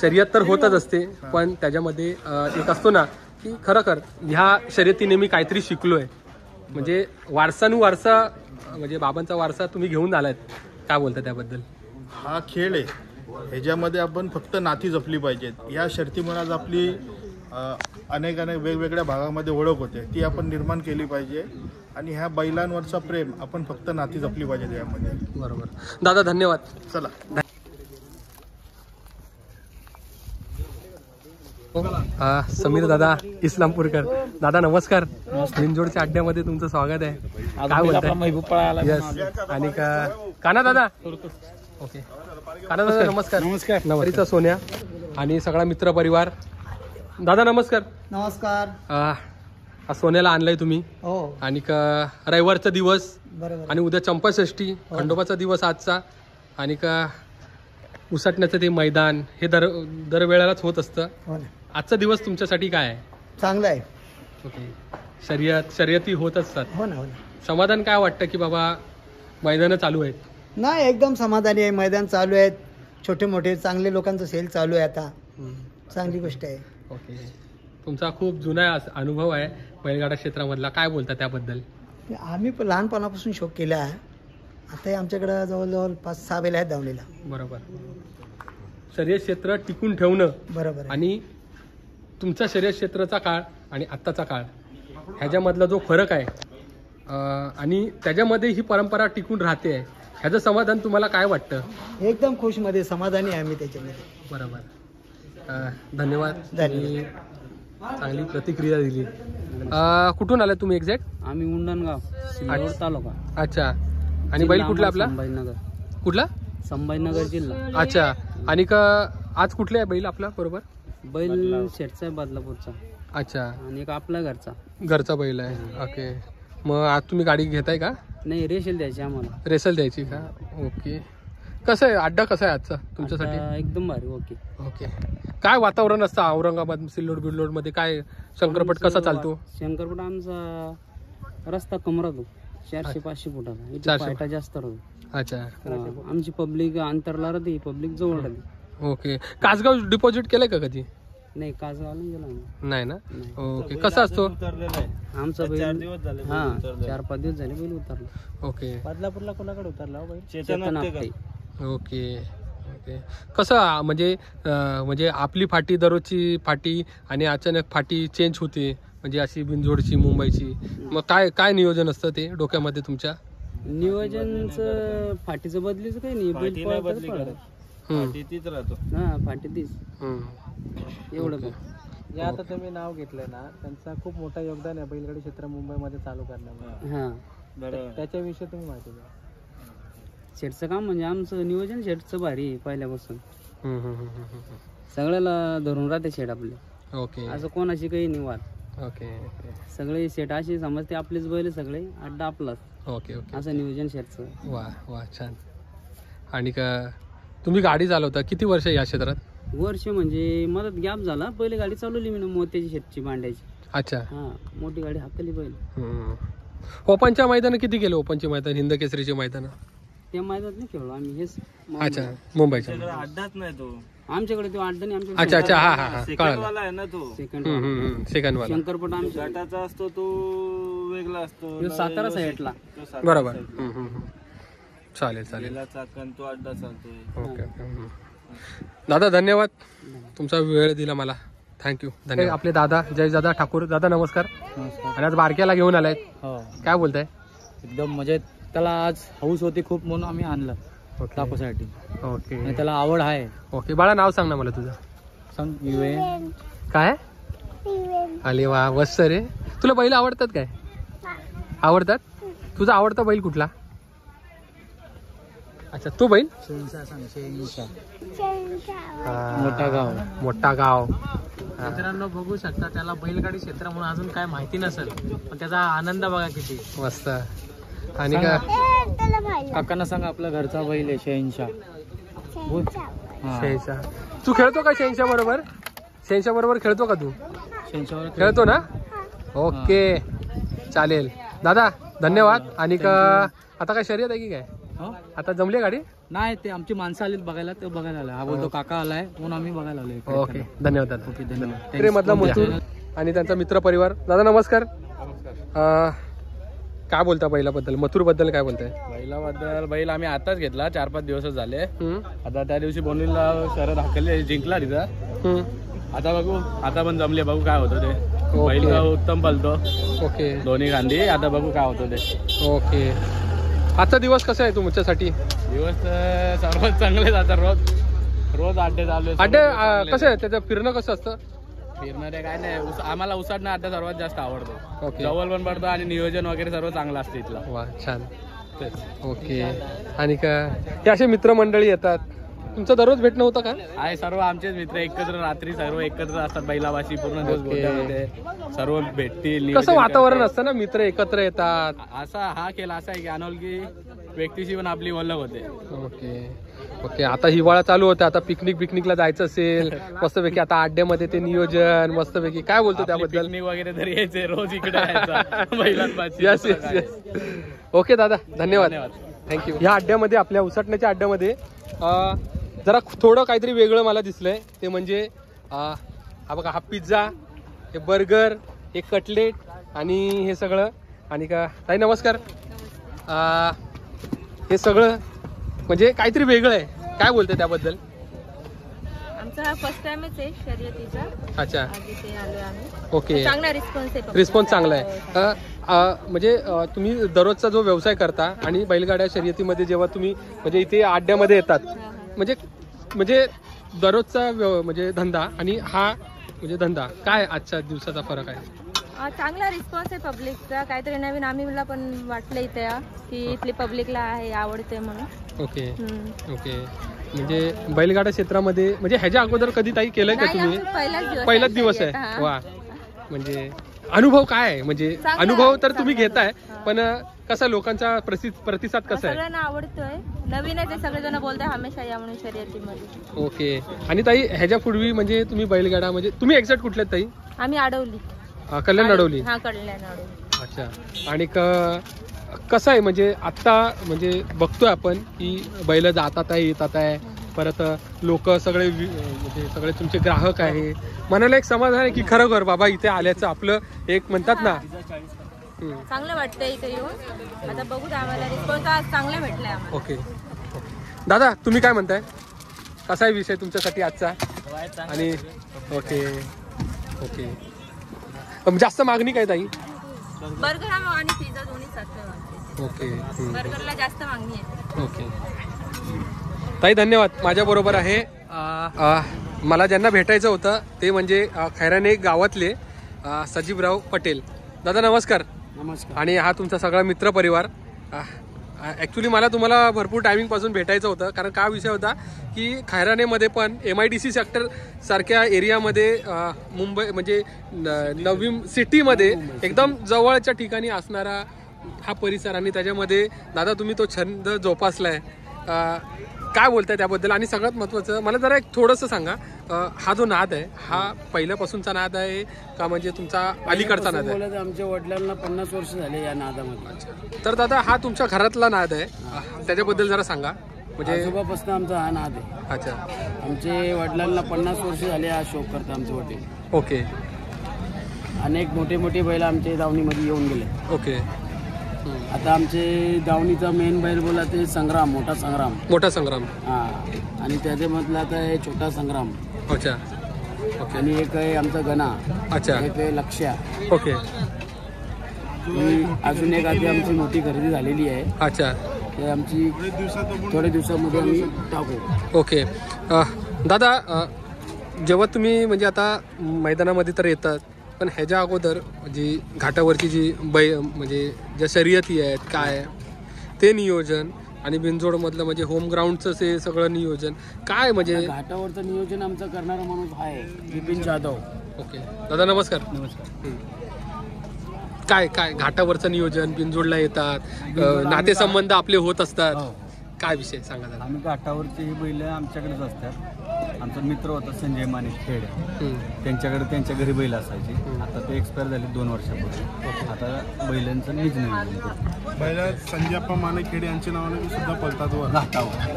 शर्यत तर होतच असते, पण त्याच्यामध्ये एक असतो ना की खरं ह्या शर्यतीने मी काहीतरी शिकलोय, म्हणजे वारसा म्हणजे बाबांचा वारसा तुम्ही घेऊन आलात. काय बोलता त्याबद्दल? हा खेळ आहे, ह्याच्यामध्ये आपण फक्त नाती जपली पाहिजेत. या शर्तीमुळे आज आपली अनेक वेगवेगळ्या भागामध्ये ओळख होते, ती आपण निर्माण केली पाहिजे. आणि ह्या बैलांवरचा प्रेम आपण फक्त नाती जपली पाहिजे यामध्ये. बरोबर दादा, धन्यवाद. चला. समीर दादा इस्लामपूरकर. दादा नमस्कार. बिनजोडच्या अड्ड्यामध्ये तुमचं स्वागत आहे. काय बोलताय? यस. आणि काना दादा. ओके. काना दादा नमस्कार. नमस्कार. नवरीचा सोन्या आणि सगळा मित्र परिवार. दादा नमस्कार. नमस्कार. सोन्याला आणलंय तुम्ही. हो. आणि रविवारचा दिवस बरोबर. आणि उद्या चंपाषष्ठी खंडोबाचा दिवस आजचा, आणि उसटण्याचं ते मैदान हे दरवेळेलाच होत असतं. आजचा दिवस तुमच्यासाठी काय आहे? चांगला आहे. ओके. शर्यती होत असतात. हो ना. समाधान काय वाटतं की बाबा मैदानं चालू आहेत? नाही, एकदम समाधानी आहे. मैदान चालू आहेत, छोटे मोठे चांगले लोकांचं सेल चालू आहे आता. चांगली गोष्ट आहे. ओके. तुमचा खूप जुना अनुभव आहे बैलगाडा क्षेत्रामधला, काय बोलता त्याबद्दल? आम्ही लहानपणापासून शौक केला आहे. आता आमच्याकडे जवळजवळ 5-6 बैल आहेत धावलेला. बरोबर. शर्यत क्षेत्र टिकून ठेवणं बरोबर. आणि तुमचा शर्यत क्षेत्राचा काळ आणि आत्ताचा काळ ह्याच्यामधला जो फरक आहे आणि त्याच्यामध्ये ही परंपरा टिकून राहते आहे, ह्याचं समाधान तुम्हाला काय वाटतं? एकदम खुशमध्ये समाधानी आहे आम्ही त्याच्यामध्ये. बरोबर. धन्यवाद. चांगली प्रतिक्रिया दिली. कुठून आलाय तुम्ही एक्झॅक्ट? आम्ही उंडणगाव, सिल्लोड तालुका. अच्छा. आणि बैल कुठला आपला? संभाजीनगर. कुठला? संभाजीनगर जिल्हा. अच्छा. आणि आज कुठले आहे बैल आपला? बरोबर. बैल शेटचा आहे बदलापूरचा. अच्छा. आणि एक आपला घरचा बैल आहे. ओके. मग आज तुम्ही गाडी घेताय का? नाही, रेशल द्यायची आम्हाला. रेसल द्यायची का? ओके. कसं आहे अड्डा, कसा आहे आजचा तुमच्यासाठी? एकदम भारी. ओके. ओके. काय वातावरण असतं औरंगाबाद सिल्लोड मध्ये? काय शंकरपट कसा चालतो? शंकरपट आमचा रस्ता कम राहतो, 400-500 फुटाचा. इथे फायटा जास्त राहतो. अच्छा. आमची पब्लिक अंतरला राहते, पब्लिक जवळ राहते. ओके. कासगाव डिपॉझिट केलंय का कधी? नाही, कासगाव गेला नाही ना. ओके. कसा असतो आमचा बैल? 4-5 दिवस झाले बैल उतरला. ओके. बदलापूरला कोणाकडे उतरला बैल? चेतन आपटे. ओके. ओके. कसं म्हणजे आपली फाटी दररोजची फाटी आणि अचानक फाटी चेंज होते, म्हणजे अशी बिनजोडची मुंबईची, मग काय नियोजन असतं ते डोक्यामध्ये तुमच्या? नियोजनचं फाटीचं बदलीचं काही नाही, बैल तीच राहतो. फाटी तीच. एवढं काय. जे आता तुम्ही नाव घेतलंय ना, त्यांचा खूप मोठा योगदान आहे बैलगाडी क्षेत्र मुंबईमध्ये चालू करण्यामध्ये. त्याच्याविषयी तुम्ही माहिती द्या. शेटचं काम म्हणजे आमचं नियोजन शेटचं भारी आहे पहिल्यापासून. सगळ्याला धरून राहते शेट आपले. ओके. असं कोणाशी काही नाही वाद. ओके. सगळे शेट अशी समजते आपलेच बैल सगळे, अड्डा आपलाच. ओके. ओके. असं नियोजन शेटचं. वा वा, छान. आणि तुम्ही गाडी चालवता किती वर्ष या क्षेत्रात? वर्ष म्हणजे मला गॅप झाला. पहिले गाडी चालवली मी मोत्याची शेतची मांडायची. अच्छा. हा मोठी गाडी हाकली पहिले. ओपनच्या मैदान किती केलं? ओपनचे मैदान, हिंद केसरीचे मैदान? त्या मैदानात नाही खेळलो आम्ही. हेच अच्छा मुंबईच्या. अड्डाच नाही तो आमच्याकडे तो अड्डा नाही आमच्याकडे. अच्छा अच्छा. हा हा सेकंड वाला आहे ना तो. सेकंड वाला शंकरपट आमच्या गटाचा असतो तो वेगळा असतो. सातारा साईडला. बरोबर. चालेल चालेल. चाकण तो अड्डा चालतोय. Okay okay. दादा धन्यवाद, तुमचा वेळ दिला मला. थँक्यू. धन्यवाद. आपले दादा जयदादा ठाकूर. दादा नमस्कार. आणि आज बारक्याला घेऊन आलाय, काय बोलताय? एकदम म्हणजे त्याला आज हाऊस होती खूप म्हणून आम्ही आणलं दाखवण्यासाठी. ओके. त्याला आवड आहे. ओके बाळा, नाव सांग ना मला तुझं. सांग. युएन. काय? अरे वा, मस्त रे. तुला बैल आवडतात काय? आवडतात. तुझा आवडता बैल कुठला? अच्छा तो बैल. मोठा गाव. मोठा गाव. मित्रांनो बघू शकता, त्याला बैलगाडी क्षेत्र म्हणून अजून काय माहिती नसेल, पण त्याचा आनंद बघा किती मस्त. आणि का काकांना सांगा आपला घरचा बैल आहे शहेनशाह. शहेनशाह. तू खेळतो का शहेनशाह बरोबर? शहेनशाह बरोबर खेळतो का तू? शहेनशाह खेळतो ना? ओके चालेल दादा, धन्यवाद. आणि का आता काय शर्यत आहे की काय? आता जमली गाडी? नाही, ते आमची माणसं आलीत बघायला, ते बघायला आलं. हा बोलतो काका आलाय म्हणून आम्ही बघायला आलोय. ओके धन्यवाद दादा. ओके धन्यवाद. इकडे मधला मथुर आणि त्यांचा मित्र परिवार. दादा नमस्कार. काय बोलता बैलाबद्दल, मथुर बद्दल काय बोलताय? बैलाबद्दल बैल आम्ही आताच घेतला, 4-5 दिवसच झाले. आता त्या दिवशी बोनिलला शरद हाकली, जिंकला तिथं. आता बघू, आता पण जमले, बघू काय होतं ते. बैल का उत्तम पलतो. ओके. दोन्ही गांधी. आता बघू काय होतं ते. ओके. आजचा दिवस कसा आहे तुमच्यासाठी? दिवस सर्वात चांगले जातात. रोज अड्डे चालू आहे. अड्डे कसं आहे, त्याचं फिरणं कसं असतं? फिरणारे काय नाही, आम्हाला उसाडणं अड्डा सर्वात जास्त आवडतो. ओके. जवळ पण पडतो आणि नियोजन वगैरे सर्व चांगलं असतं इथलं. वा छान. ओके. आणि का हे असे मित्रमंडळी येतात, तुमचं दररोज भेटणं होतं का? आहे, सर्व आमचेच मित्र एकत्र, रात्री सर्व एकत्र असतात बैलावाशी. पूर्ण दिवस गोट्यामध्ये सर्व भेटतील. कसं वातावरण असतं ना, मित्र एकत्र येतात. असा हा खेळ असा आहे की अनोळखी व्यक्तीशी पण आपली ओळख होते. Okay okay. आता हिवाळा चालू होता, आता पिकनिकला जायचं असेल मस्तपैकी, आता अड्ड्यामध्ये ते नियोजन मस्तपैकी, काय बोलतो त्याबद्दल? पिकनिक वगैरे तरी यायचे, रोज इकडे यायचं. Yes yes yes. ओके दादा धन्यवाद. थँक्यू. ह्या अड्ड्यामध्ये, आपल्या उसटण्याच्या अड्ड्यामध्ये जरा थोडं काहीतरी वेगळं मला दिसलंय. ते म्हणजे हा बघा, हा पिझ्झा, हे बर्गर, हे कटलेट आणि हे सगळं. आणि का ताई नमस्कार. हे सगळं म्हणजे काहीतरी वेगळं आहे, काय बोलते त्याबद्दल? आमचा हा फर्स्ट टाइमच आहे शर्यतीचा. अच्छा. आलोय आम्ही. ओके. चांगला रिस्पॉन्स आहे. रिस्पॉन्स चांगला आहे. म्हणजे तुम्ही दररोजचा जो व्यवसाय करता आणि बैलगाड्या शर्यतीमध्ये जेव्हा तुम्ही म्हणजे इथे अड्ड्यामध्ये येतात, म्हणजे दररोजचा म्हणजे धंदा आणि हा म्हणजे धंदा, काय आजच्या दिवसाचा फरक आहे? चांगला रिस्पॉन्स आहे पब्लिकचा. काहीतरी नवीन आम्हीला पण वाटलं इथे की इथली पब्लिकला आहे, आवडते म्हणून. Okay okay. म्हणजे बैलगाडा क्षेत्रामध्ये म्हणजे ह्याच्या अगोदर कधी ताई केलंय का तुम्ही? पहिलाच दिवस आहे. वा. म्हणजे अनुभव काय आहे? म्हणजे अनुभव तर तुम्ही घेताय, पण कसा लोकांचा प्रतिसाद कसा आहे? सगळ्यांना आवडतोय. नवीनच आहे, सगळेजण बोलताय हमेशा या म्हणून शर्यतीमध्ये. ओके. आणि ताई ह्याच्या पूर्वी म्हणजे तुम्ही बैलगाडा म्हणजे तुम्ही एक्झॅक्ट कुठले ताई? आम्ही अडवली. कल्याण अडवली. हा कल्याण अडवली. अच्छा. आणि कसं आहे म्हणजे आता म्हणजे बघतोय आपण की बैल जातात आहे, येतात आहे, परत लोक सगळे म्हणजे सगळे तुमचे ग्राहक आहे, मनाला एक समाधान आहे की खरोखर बाबा इथे आल्याचं आपलं एक म्हणतात ना. चांगलं वाटतंय इथे येऊन. आता बघू, आम्हाला रिस्पॉन्स आज चांगला भेटलाय आम्हाला. ओके. दादा तुम्ही काय म्हणताय, कसा आहे विषय तुमच्यासाठी आजचा? आणि ओके ओके. जास्त मागणी काय ताई? बर्गर आणि पिझ्झा दोन्ही सारखे. ओके. बर्गरला जास्त मागणी आहे. ओके ताई धन्यवाद. माझ्या बरोबर आहे मला ज्यांना भेटायचं होतं ते म्हणजे खैराणे गावातले सजीवराव पटेल. दादा नमस्कार. नमस्कार. आणि हा तुमचा सगळा मित्र परिवार. ॲक्च्युली मला तुम्हाला भरपूर टायमिंगपासून भेटायचं होतं, कारण काय विषय होता की खैराणेमध्ये पण MIDC सेक्टर सारख्या एरियामध्ये मुंबई म्हणजे नवी सिटीमध्ये एकदम जवळच्या ठिकाणी असणारा हा परिसर, आणि त्याच्यामध्ये दादा तुम्ही तो छंद जोपासलाय. काय बोलताय त्याबद्दल? आणि सगळ्यात महत्त्वाचं मला जरा एक थोडंसं सांगा, हा जो नाद आहे हा पहिल्यापासूनचा नाद आहे का म्हणजे तुमचा अलीकडचा नाद आहे? आमच्या वडिलांना 50 वर्ष झाले या नादामध्ये. तर दादा हा तुमच्या घरातला नाद आहे, त्याच्याबद्दल जरा सांगा. म्हणजे आजोबापासून आमचा हा नाद आहे. अच्छा. आमचे वडिलांना 50 वर्ष झाले हा शौक करतात आमचे वडील. ओके. अनेक मोठे मोठे बैल आमच्या दावणीमध्ये येऊन गेले. ओके. आता आमचे दावणीचा मेन बैल बोला ते संग्राम, मोठा संग्राम. हा. आणि त्याच्यामधला आता आहे छोटा संग्राम. अच्छा. आणि एक आहे आमचा गणा. अच्छा. एक आहे लक्ष्या. ओके. अजून एक आधी आमची मोठी खरेदी झालेली आहे. अच्छा. ते आमची थोड्या दिवसामध्ये आम्ही टाकू. ओके. दादा जेव्हा तुम्ही म्हणजे आता मैदानामध्ये तर येतात, पण ह्याच्या अगोदर जी घाटावरची जी म्हणजे ज्या शर्यती आहेत काय ते नियोजन आणि बिनजोडमधलं म्हणजे होम ग्राउंडचं ते सगळं नियोजन काय म्हणजे? घाटावरचं नियोजन आमचं करणारा माणूस आहे विपिन जाधव. ओके. दादा नमस्कार. काय काय घाटावरचं नियोजन, बिनजोडला येतात, नातेसंबंध आपले होत असतात, काय विषय सांगा दादा? आम्ही घाटावरचे ही बैल आमच्याकडेच असतात. आमचा मित्र होता संजय माने खेड, त्यांच्याकडे त्यांच्या घरी बैल असायची. आता ते एक्सपायर झाले 2 वर्षापूर्वी. आता बैलांचं नियोजन बैल संजयप्पा माने खेडे यांच्या नावाने सुद्धा पळतात वर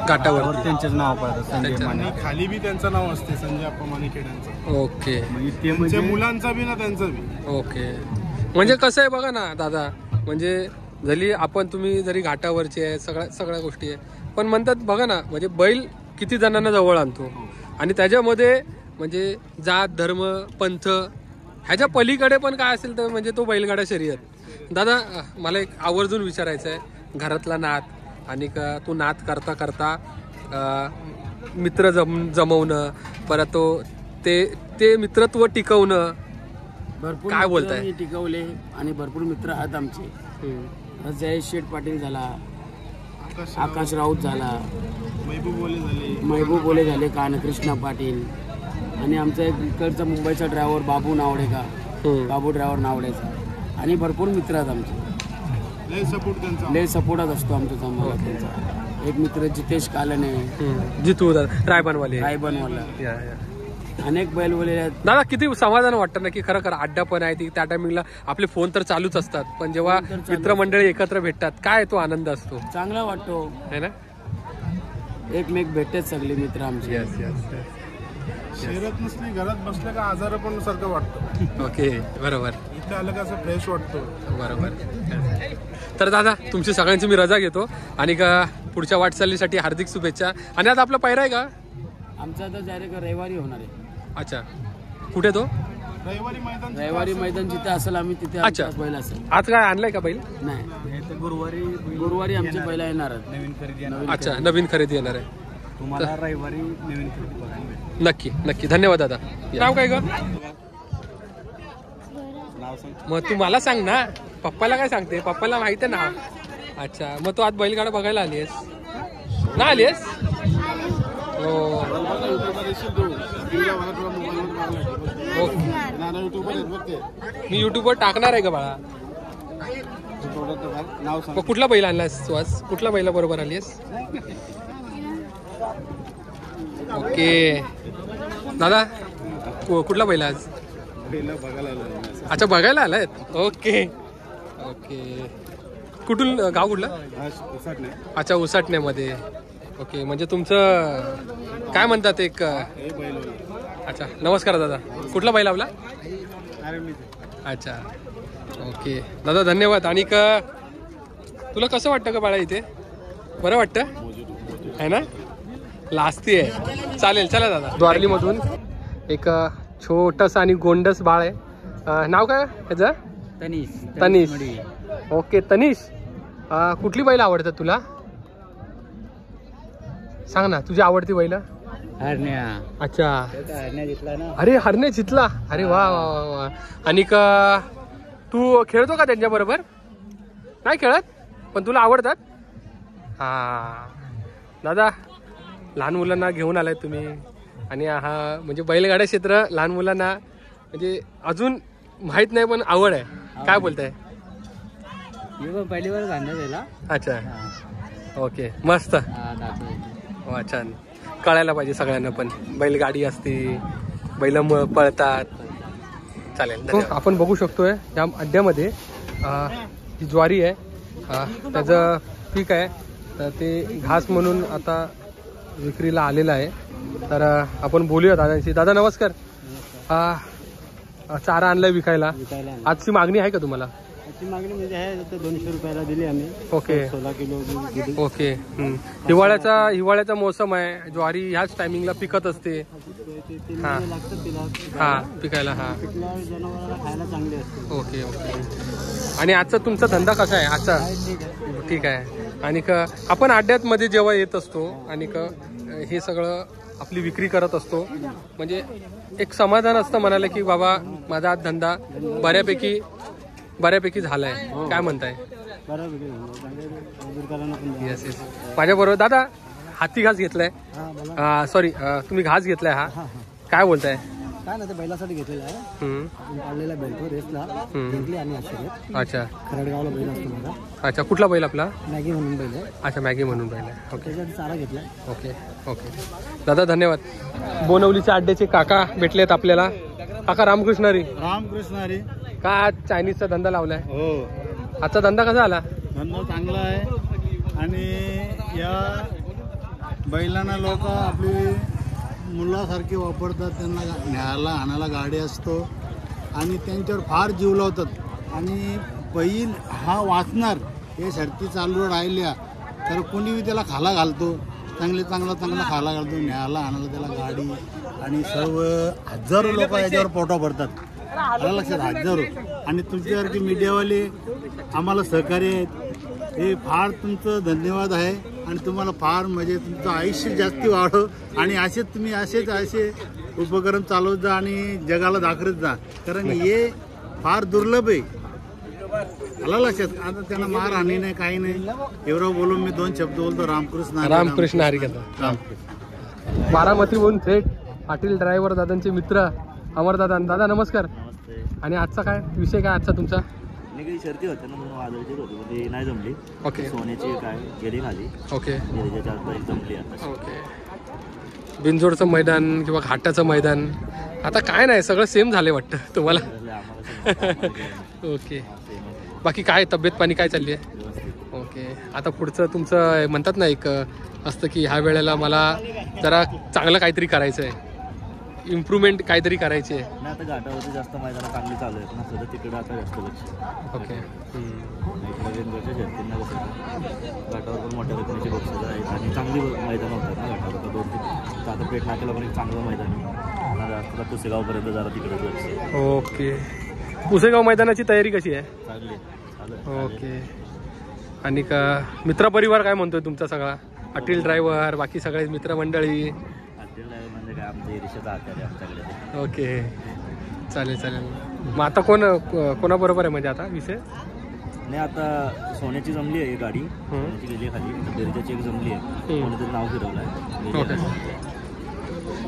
घाटावर त्यांचेच नाव पळतात संजय माने. खाली बी त्यांचं नाव असते संजयप्पा माने खेड्यांचं. ओके. म्हणजे मुलांचा बी ना त्यांचं बी. ओके. म्हणजे कसं आहे बघा ना दादा, म्हणजे जरी आपण तुम्ही जरी घाटावरचे आहे सगळ्या गोष्टी आहे, पण म्हणतात बघा ना म्हणजे बैल किती जणांना जवळ आणतो आणि त्याच्यामध्ये म्हणजे जात धर्म पंथ ह्याच्या पलीकडे पण काय असेल तर म्हणजे तो बैलगाडा शर्यत. दादा मला एक आवर्जून विचारायचं आहे, घरातला नाद आणि का तो नाद करता करता मित्र जमवणं, परत ते मित्रत्व टिकवणं, भरपूर काय बोलताय? मी टिकवले आणि भरपूर मित्र आहेत आमचे. जयेश शेठ पाटील झाला, आकाश राऊत झाला, महबूब बोले झाले, कृष्णा पाटील, आणि आमचा एक इकडचा मुंबईचा ड्रायव्हर बाबू नावडेका, बाबू ड्रायव्हर नावडेचा, आणि भरपूर मित्र आहेत आमचे. लय सपोर्टात असतो आमच्या समाजात त्यांचा. एक मित्र जितेश कालने, जितू रायबनवाले, अनेक बैल बोलले आहेत. दादा किती समाधान वाटतं ना की खरं अड्डा पण आहे, त्या टायमिंगला आपले फोन तर चालूच असतात, पण जेव्हा मित्रमंडळी एकत्र भेटतात काय तो आनंद असतो, चांगला वाटतो है ना. एकमेक भेटतात सगळे मित्र आमचे. शहरात नसली घरात बसले का आजार पण सारखं वाटतं. ओके. बरोबर. इथे आलं का असं फ्रेश वाटतो. बरोबर. तर दादा तुमची सगळ्यांची मी रजा घेतो आणि का पुढच्या वाटचालीसाठी हार्दिक शुभेच्छा. आणि आता आपला पायरा आहे का? आमचा आता डायरेक्ट रविवारी होणार आहे. अच्छा. कुठे तो? रविवारी मैदान जिथे असेल आम्ही तिथे. अच्छा. बैल असेल. आज काय आणलाय का बैल? नाही, गुरुवारी आमचे बैल येणार आहेत. नवीन खरेदी. अच्छा, नवीन खरेदी येणार आहे. तुम्हाला रविवारी नवीन खरेदी बघायला. नक्की. धन्यवाद दादा. नाव काय ग? मग तू मला सांग ना, पप्पाला काय सांगते? पप्पाला माहिती आहे ना. अच्छा, मग तू आज बैलगाडा बघायला आलीस ना? आलीस? हो. मी युट्यूबवर टाकणार आहे का बाळा? मग कुठला बैल आणलास तू आज? कुठला बैला बरोबर आलीस? ओके. दादा कुठला बैल आज? अच्छा, बघायला आलायत. ओके. कुठून गाव कुठलं? अच्छा, उसाटण्यामध्ये. ओके. म्हणजे तुमचं काय म्हणतात एक. अच्छा, नमस्कार दादा. कुठला बैल आपला? अच्छा. ओके दादा, धन्यवाद. आणि तुला कसं वाटतं का बाळा इथे? बरं वाटतं आहे ना? लाजती आहे. चालेल, चला दादा. द्वारलीमधून एक छोटस आणि गोंडस बाळ आहे. नाव काय ह्याचं? तनिष. ओके तनिष, कुठली बैल आवडतात तुला? सांग ना तुझी आवडती बैल. हरण्या. अच्छा. हरण्या जितला ना. अरे हरण्या जितला. अरे वा. आणि तू खेळतो का त्यांच्या बरोबर? नाही खेळत, पण तुला आवडतात. हा दादा, लहान मुलांना घेऊन आलाय तुम्ही आणि हा म्हणजे बैलगाडा क्षेत्र लहान मुलांना म्हणजे अजून माहित नाही पण आवड आहे. काय बोलताय? पहिली बार बांधण्यात. अच्छा. ओके, मस्त. वा छान. कळायला पाहिजे सगळ्यांना पण बैलगाडी असते, बैल पळतात. चालेल. आपण बघू शकतोय या अड्ड्यामध्ये ही ज्वारी आहे, त्याचं पीक आहे. तर ते घास म्हणून आता विक्रीला आलेलं आहे. तर आपण बोलूया दादांशी. दादा नमस्कार. चारा आणलाय विकायला. आजची मागणी आहे का तुम्हाला? मागणी म्हणजे आहे 200 रुपयाला दिली आम्ही. Okay 16 kilo. ओके. हिवाळ्याचा मोसम आहे, ज्वारी ह्याच टायमिंगला पिकत असते. हा पिकायला. हा जनावरांना खायला चांगले असते. Okay okay. आणि आजचा तुमचा धंदा कसा आहे आजचा? ठीक आहे. आणि आपण अड्ड्यात मध्ये जेव्हा येत असतो आणि हे सगळं आपली विक्री करत असतो, म्हणजे एक समाधान असतं मनाला की बाबा माझा आज धंदा बऱ्यापैकी झालाय. काय म्हणताय? Yes yes. माझ्या बरोबर दादा हाती घास घेतलाय. सॉरी तुम्ही घास घेतलाय. हा काय बोलताय? काय ना ते बैलासाठी घेतलेला आहे. आपण पाळलेला बैल तो रेसला जिंकली आणि आश्चर्यात. अच्छा. खरडगावला बैल असतो माझा. अच्छा. कुठला बैल आपला? मॅगी म्हणून बैल आहे. अच्छा मॅगी म्हणून बैल आहे. ओके. त्याच्यात चारा घेतला. Okay okay. दादा धन्यवाद. बोनवलीच्या अड्ड्याचे काका भेटलेत आपल्याला. काका रामकृष्ण हरी. रामकृष्ण हरी. काय आज चायनीजचा धंदा लावलाय? हो. आजचा धंदा कसा आला? धंदा चांगला आहे. आणि या बैलांना लोक आपली मुलासारखे वापरतात. त्यांना न्यायला आणायला गाडी असतो आणि त्यांच्यावर फार जीव लावतात. आणि बैल हा वाचणार हे शर्ती चालू राहिल्या तर कोणीही त्याला खाला घालतो. चांगला खाला घालतो. न्यायला आणायला त्याला गाडी आणि सर्व हजारो लोक याच्यावर पोटा भरतात. लक्षात हजारो. आणि तुमच्यासारखे मीडियावाले आम्हाला सहकार्य आहेत, हे फार तुमचं धन्यवाद आहे. आणि तुम्हाला फार म्हणजे तुमचं आयुष्य जास्ती वाढो आणि असे उपक्रम चालवत जा आणि जगाला दाखवत जा. कारण हे फार दुर्लभ आहे. आला लक्षात. आता त्यांना मार हानी नाही काही नाही. एवढं बोलून मी 2 शब्द बोलतो. रामकृष्ण हरी. बारामतीहून थेट पाटील ड्रायव्हर दादांचे मित्र अमरदादा. दादा नमस्कार. आणि आजचा काय विषय काय आजचा तुमचा? काही शर्ती होते ना म्हणून वादळची होती, म्हणजे नाही जमली. ओके. सोन्याची काय गेली खाली. ओके. जमली आता. ओके. बिनजोडचं मैदान किंवा घाटाचं मैदान आता काय नाही, सगळं सेम झाले वाटतं तुम्हाला. ओके. बाकी काय तब्येत पाणी काय चालली आहे? ओके. आता पुढचं तुमचं म्हणतात ना एक असतं की ह्या वेळेला मला जरा चांगलं काहीतरी करायचं आहे, इम्प्रूव्हमेंट काहीतरी करायची आहे. नाही आता घाटावरती जास्त मैदानं चांगली चालू आहेत ना, सध्या तिकडे आता जास्त लक्ष. ओके. शर्तींना कसं घाटावर पण मोठ्या रकमेची बक्षीस आहेत आणि चांगली मैदानं होतात ना घाटावर. 2-3 आता पेट नाक्याला पण एक चांगलं मैदान आहे. आता पुसेगावपर्यंत जरा तिकडेच लक्ष. ओके. पुसेगाव मैदानाची तयारी कशी आहे? चांगली. ओके. आणि का मित्रपरिवार काय म्हणतोय तुमचा सगळा? पाटील ड्रायव्हर बाकी सगळे मित्रमंडळी? म्हणजे काय आमच्या इरिशाचा आकार आहे आमच्याकडे. ओके. चालेल. मग आता कोणाबरोबर आहे म्हणजे आता विषय? नाही आता सोन्याची जमली आहे गाडी. सोन्याची गेली खाली. बेरीच्याची एक जमली आहे. कोणीतरी नाव फिरवलं आहे. ओके.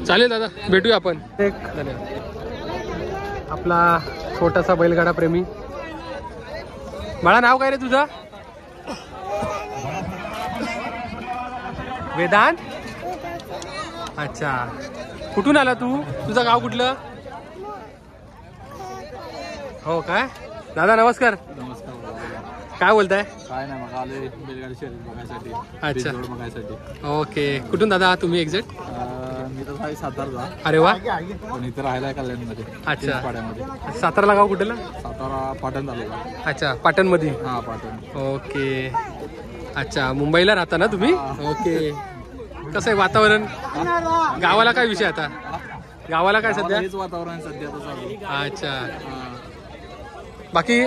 चालेल दादा भेटूया आपण. आपला छोटासा बैलगाडा प्रेमी. बाळा नाव काय रे तुझं? वेदांत. अच्छा. कुठून आला तू? तुझं गाव कुठलं? हो काय. दादा नमस्कार. काय बोलताय? काय नाही मग आलोय बैलगाडी शर्यत बघायसाठी. अच्छा. बघायसाठी. ओके. कुठून दादा तुम्ही एक्झॅक्ट? मी तर आहे सातारचा. अरे वा. पण इथं राहायला कल्याणमध्ये. अच्छा. पाड्यामध्ये. सातारला गाव कुठलं? सातारा पाटण तालुका. अच्छा पाटणमध्ये. हा पाटण. ओके. अच्छा मुंबईला राहता ना तुम्ही? ओके. कसं आहे वातावरण गावाला? काय विषय आता गावाला काय सध्या? हेच वातावरण सध्या चालू. अच्छा. बाकी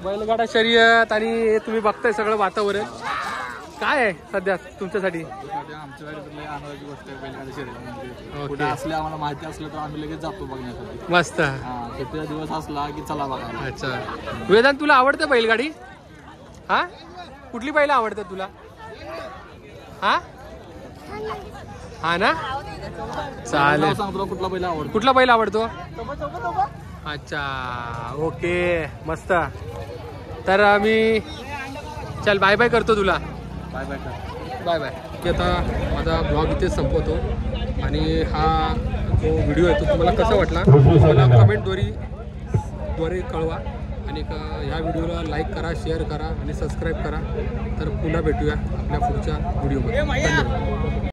बैलगाडा शर्यत आणि तुम्ही बघताय सगळं वातावरण काय आहे सध्या तुमच्यासाठी? आमच्याकडे आनंदाची गोष्ट आहे बैलगाडी शर्यत. कुठे असले आम्हाला माहिती असलं तर आम्ही लगेच जातो बघण्यासाठी. मस्त. सुट्टीचा दिवस असला की चला बघा. अच्छा. वेदांत तुला आवडतं बैलगाडी? हा कुठली बैल आवडतात तुला? हा ना. चालेल. कुठला बैल आवडतो? कुठला बैल आवडतो? अच्छा. ओके मस्त. तर मी चल बाय बाय करतो तुला. Bye bye. Bye bye. बाकी आता माझा ब्लॉग इथेच संपवतो आणि हा जो व्हिडिओ आहे तो तुम्हाला कसा वाटला मला कमेंटद्वारे कळवा आणि ह्या व्हिडिओला लाईक करा, शेअर करा आणि सबस्क्राईब करा. तर पुन्हा भेटूया आपल्या पुढच्या व्हिडिओमध्ये. धन्यवाद.